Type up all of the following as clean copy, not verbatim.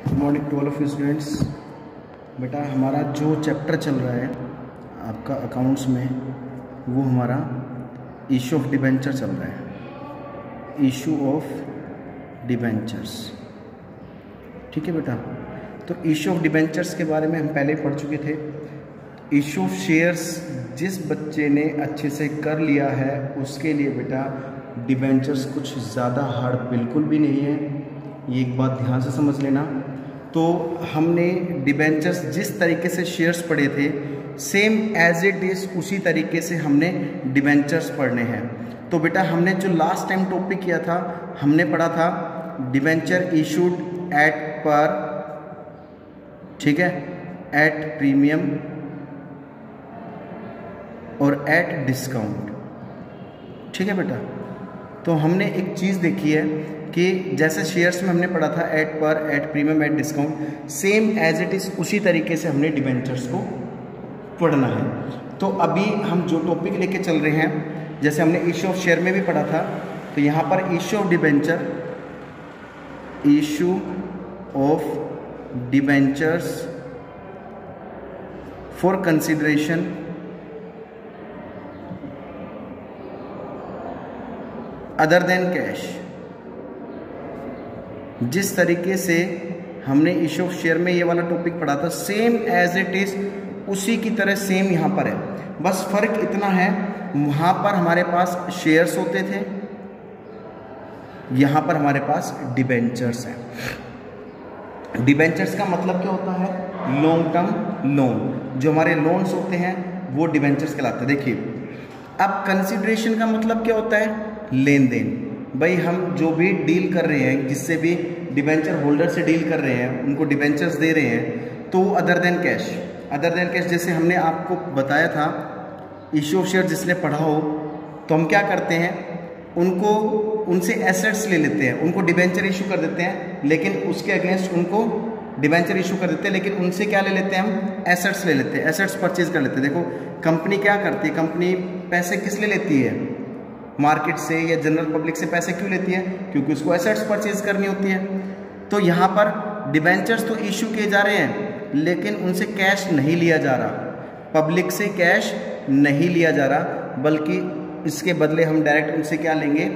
Good morning to all of you students. बेटा हमारा जो चैप्टर चल रहा है आपका अकाउंट्स में वो हमारा इशू ऑफ डिबेंचर चल रहा है। इशू ऑफ डिबेंचर्स, ठीक है बेटा। तो इशू ऑफ डिबेंचर्स के बारे में हम पहले पढ़ चुके थे। इशू ऑफ शेयर्स जिस बच्चे ने अच्छे से कर लिया है उसके लिए बेटा डिबेंचर्स कुछ ज़्यादा हार्ड बिल्कुल भी नहीं है, ये एक बात ध्यान से समझ लेना। तो हमने डिबेंचर्स जिस तरीके से शेयर्स पढ़े थे सेम एज इट इज़ उसी तरीके से हमने डिबेंचर्स पढ़ने हैं। तो बेटा हमने जो लास्ट टाइम टॉपिक किया था हमने पढ़ा था डिबेंचर इशूड एट पर, ठीक है, एट प्रीमियम और एट डिस्काउंट, ठीक है बेटा। तो हमने एक चीज़ देखी है कि जैसे शेयर्स में हमने पढ़ा था at par, at premium, at discount, same as it is उसी तरीके से हमने डिबेंचर्स को पढ़ना है। तो अभी हम जो टॉपिक लेके चल रहे हैं, जैसे हमने इशू ऑफ शेयर में भी पढ़ा था, तो यहाँ पर issue of debenture, issue of debentures for consideration other than cash. जिस तरीके से हमने इशू ऑफ शेयर में ये वाला टॉपिक पढ़ा था सेम एज इट इज उसी की तरह सेम यहाँ पर है। बस फर्क इतना है वहाँ पर हमारे पास शेयर्स होते थे, यहाँ पर हमारे पास डिबेंचर्स हैं। डिबेंचर्स का मतलब क्या होता है? Long term loan. जो हमारे लोन्स होते हैं वो डिबेंचर्स कहलाते हैं। देखिए अब कंसिडरेशन का मतलब क्या होता है? लेन देन। भाई हम जो भी डील कर रहे हैं, जिससे भी डिबेंचर होल्डर से डील कर रहे हैं, उनको डिबेंचर्स दे रहे हैं, तो other than cash, other than cash जैसे हमने आपको बताया था इशू ऑफ शेयर जिसने पढ़ा हो, तो हम क्या करते हैं उनको उनसे एसेट्स ले लेते हैं, उनको डिबेंचर इशू कर देते हैं, लेकिन उसके अगेंस्ट उनको डिबेंचर इशू कर देते हैं, लेकिन उनसे क्या ले लेते हैं हम? एसेट्स ले लेते हैं, एसेट्स परचेज कर लेते हैं। देखो कंपनी क्या करती है, कंपनी पैसे किस लिए लेती है? मार्केट से या जनरल पब्लिक से पैसे क्यों लेती है? क्योंकि उसको एसेट्स परचेज करनी होती है। तो यहाँ पर डिबेंचर्स तो इशू किए जा रहे हैं लेकिन उनसे कैश नहीं लिया जा रहा, पब्लिक से कैश नहीं लिया जा रहा, बल्कि इसके बदले हम डायरेक्ट उनसे क्या लेंगे?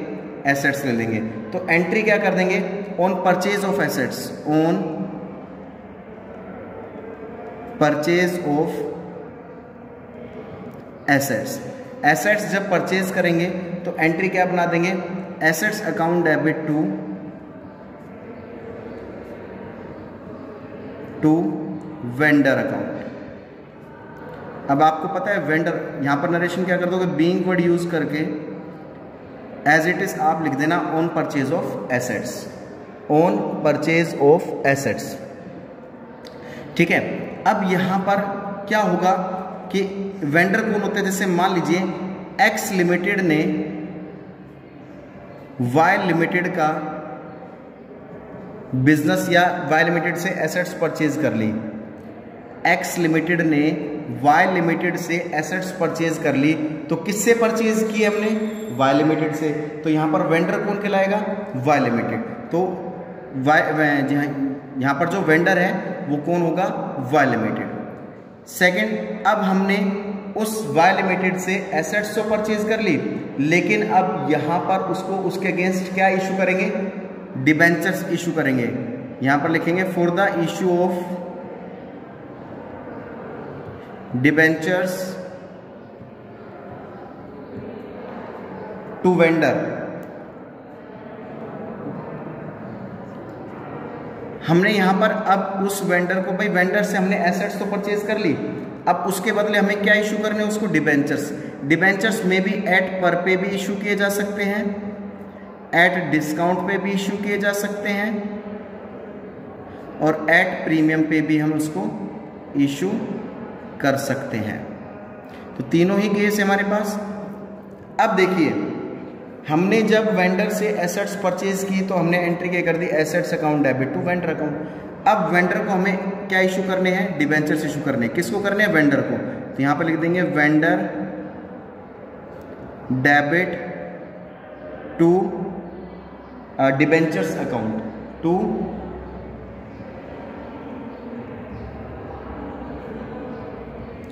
एसेट्स ले लेंगे। तो एंट्री क्या कर देंगे? On purchase of assets, on purchase of assets. Assets जब परचेज करेंगे तो एंट्री क्या बना देंगे? Assets account debit to vendor account. अब आपको पता है वेंडर, यहां पर नरेशन क्या कर दोगे? बीइंग वर्ड यूज करके एज इट इज आप लिख देना on purchase of assets, on purchase of assets, ठीक है। अब यहां पर क्या होगा कि वेंडर कौन होते हैं? जैसे मान लीजिए एक्स लिमिटेड ने वाई लिमिटेड का बिजनेस या वाई लिमिटेड से एसेट्स परचेज कर ली। एक्स लिमिटेड ने वाई लिमिटेड से एसेट्स परचेज कर ली, तो किससे परचेज की हमने? वाई लिमिटेड से। तो यहां पर वेंडर कौन कहलाएगा? Y Limited. तो यहां पर जो वेंडर है वो कौन होगा? Y limited. सेकंड, अब हमने उस वाई लिमिटेड से एसेट्स तो परचेज कर ली, लेकिन अब यहां पर उसको उसके अगेंस्ट क्या इशू करेंगे? डिबेंचर्स इशू करेंगे। यहां पर लिखेंगे for the issue of debentures to vendor. हमने यहां पर अब उस वेंडर को, भाई वेंडर से हमने एसेट्स तो परचेज कर ली, अब उसके बदले हमें क्या इशू करने? उसको डिबेंचर्स। डिबेंचर्स में भी एट पर पे भी इशू किए जा सकते हैं, एट डिस्काउंट पे भी इशू किए जा सकते हैं, और एट प्रीमियम पे भी हम उसको इशू कर सकते हैं। तो तीनों ही केस है हमारे पास। अब देखिए हमने जब वेंडर से एसेट्स परचेज की तो हमने एंट्री क्या कर दी? Assets account debit to vendor account. अब वेंडर को हमें क्या इशू करने हैं? डिबेंचर्स इशू करने हैं। किसको करने हैं? वेंडर को। तो यहां पर लिख देंगे vendor debit to debentures account to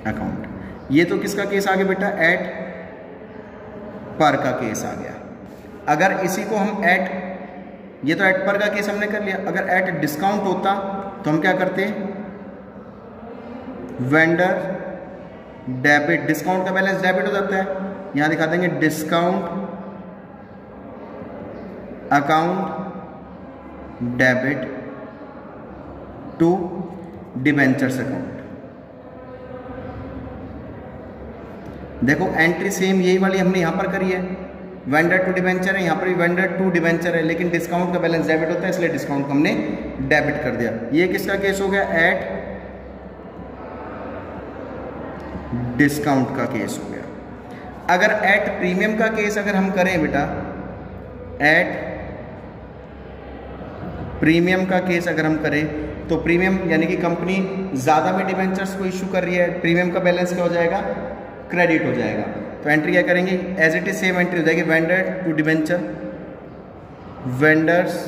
account. ये तो किसका केस आ गया बेटा, एट पर का केस आ गया। अगर इसी को हम एट, ये तो एट पर का केस हमने कर लिया, अगर एट डिस्काउंट होता तो हम क्या करते, वेंडर डेबिट, डिस्काउंट का बैलेंस डेबिट हो जाता है, यहां दिखा देंगे discount account debit to debentures account. देखो एंट्री सेम यही वाली हमने यहां पर करी है, वेंडर टू डिबेंचर है, यहां पर भी वेंडर टू डिबेंचर है, लेकिन डिस्काउंट का बैलेंस डेबिट होता है, इसलिए डिस्काउंट को हमने डेबिट कर दिया। ये किसका केस हो गया, एट डिस्काउंट का केस हो गया। अगर एट प्रीमियम का केस अगर हम करें बेटा, एट प्रीमियम का केस अगर हम करें तो प्रीमियम यानी कि कंपनी ज़्यादा में डिबेंचर्स को इशू कर रही है, प्रीमियम का बैलेंस क्या हो जाएगा, क्रेडिट हो जाएगा। तो एंट्री क्या करेंगे, as it is same entry हो जाएगी, vendor to debenture, vendors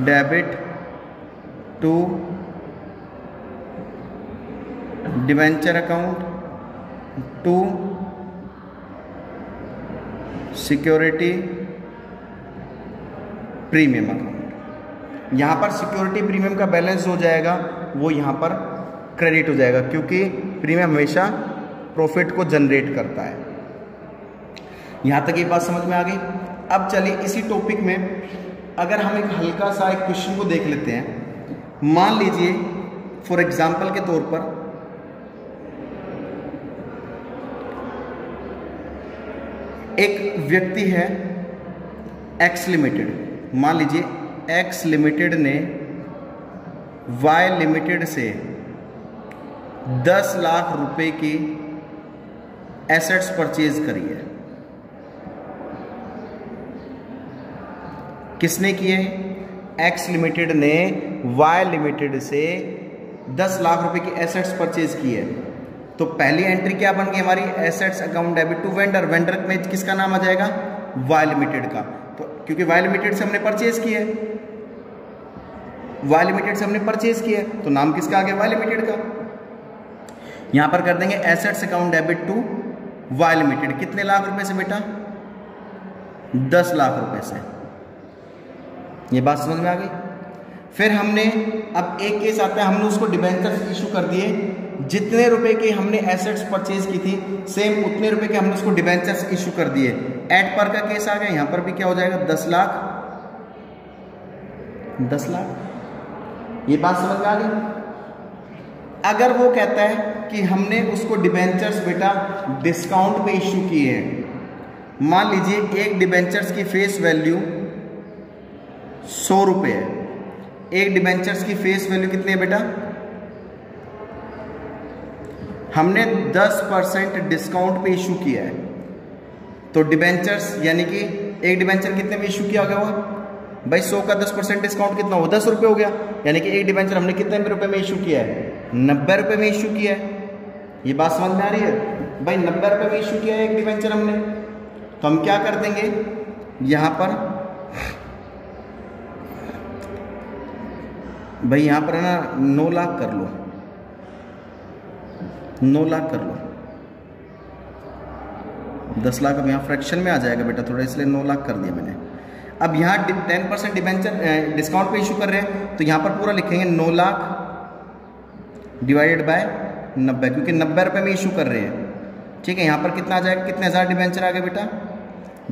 debit to debenture account to security premium account. यहां पर सिक्योरिटी प्रीमियम का बैलेंस हो जाएगा वो यहां पर क्रेडिट हो जाएगा, क्योंकि प्रीमियम हमेशा प्रॉफिट को जनरेट करता है। यहां तक ये बात समझ में आ गई। अब चलिए इसी टॉपिक में अगर हम एक हल्का सा एक क्वेश्चन को देख लेते हैं। मान लीजिए फॉर एग्जांपल के तौर पर एक व्यक्ति है एक्स लिमिटेड, मान लीजिए एक्स लिमिटेड ने वाई लिमिटेड से 10 लाख रुपए की एसेट्स परचेज करी है। किसने किए, एक्स लिमिटेड ने वाई लिमिटेड से 10 लाख रुपए की एसेट्स परचेज की है। तो पहली एंट्री क्या बन गई हमारी, assets account debit to vendor, vendor में किसका नाम आ जाएगा, वाई लिमिटेड का। तो क्योंकि वाई लिमिटेड से हमने परचेज किया है, वाई लिमिटेड से हमने परचेज किया है, तो नाम किसका आ गया, वाई लिमिटेड का। यहां पर कर देंगे assets account debit to Y Limited, कितने लाख रुपए से बेटा, 10 लाख रुपए से। ये बात समझ में आ गई। फिर हमने अब एक केस आता है, हमने उसको डिबेंचर्स इशू कर दिए, जितने रुपए के हमने एसेट्स परचेज की थी सेम उतने रुपए के हमने उसको डिबेंचर्स इशू कर दिए। एट पर का केस आ गया, यहां पर भी क्या हो जाएगा, 10 लाख 10 लाख। ये बात समझ में आ गई। अगर वो कहता है कि हमने उसको डिबेंचर्स बेटा डिस्काउंट पे इशू किए हैं, मान लीजिए एक डिबेंचर्स की फेस वैल्यू 100 रुपये है, एक डिबेंचर्स की फेस वैल्यू कितनी है बेटा, हमने 10% डिस्काउंट पे इशू किया है। तो डिबेंचर्स यानी कि एक डिबेंचर कितने में इशू किया गया हुआ भाई, 100 का 10% डिस्काउंट कितना हो, 10 रुपये हो गया। यानी कि एक डिबेंचर हमने कितने रुपए में इशू किया है, 90 रुपये में इशू किया है। ये बात समझ में आ रही है भाई, 90 रुपये में इशू किया है एक डिबेंचर हमने। तो हम क्या कर देंगे, यहां पर भाई यहां पर है ना 9 लाख कर लो, 9 लाख कर लो, 10 लाख अब यहाँ फ्रैक्शन में आ जाएगा बेटा थोड़ा, इसलिए 9 लाख कर दिया मैंने। अब यहाँ 10% डिबेंचर डिस्काउंट पे इशू कर रहे हैं, तो यहाँ पर पूरा लिखेंगे 9 लाख डिवाइडेड बाय 90, क्योंकि 90 रुपये में इशू कर रहे हैं। ठीक है, यहाँ पर कितना आ जाएगा, कितने हज़ार डिबेंचर आ गए बेटा,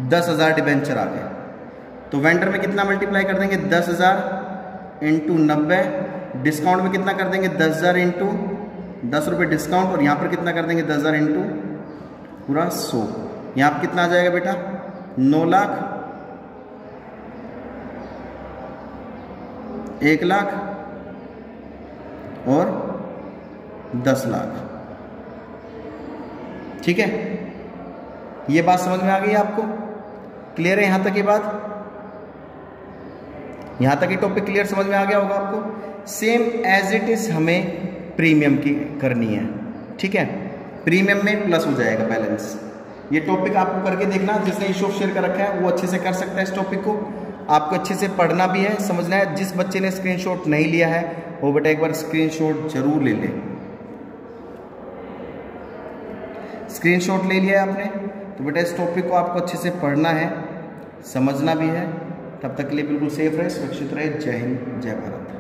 10,000 डिबेंचर आ गए। तो वेंडर में कितना मल्टीप्लाई कर देंगे, 10,000 इंटू 90, डिस्काउंट में कितना कर देंगे, 10,000 इंटू 10 रुपये डिस्काउंट, और यहाँ पर कितना कर देंगे 10,000 इंटू पूरा 100। यहाँ पर कितना आ जाएगा बेटा, 9 लाख, 1 लाख और 10 लाख। ठीक है, ये बात समझ में आ गई आपको, क्लियर है यहां तक ये बात, यहां तक ये टॉपिक क्लियर समझ में आ गया होगा आपको। सेम एज इट इज हमें प्रीमियम की करनी है। ठीक है, प्रीमियम में प्लस हो जाएगा बैलेंस। ये टॉपिक आपको करके देखना, जिसने इशू ऑफ शेयर कर रखा है वो अच्छे से कर सकता है इस टॉपिक को। आपको अच्छे से पढ़ना भी है, समझना है। जिस बच्चे ने स्क्रीनशॉट नहीं लिया है वो बेटा एक बार स्क्रीनशॉट जरूर ले ले। स्क्रीनशॉट ले लिया है आपने, तो बेटा इस टॉपिक को आपको अच्छे से पढ़ना है, समझना भी है। तब तक के लिए बिल्कुल सेफ रहे, सुरक्षित रहे। जय हिंद, जय भारत।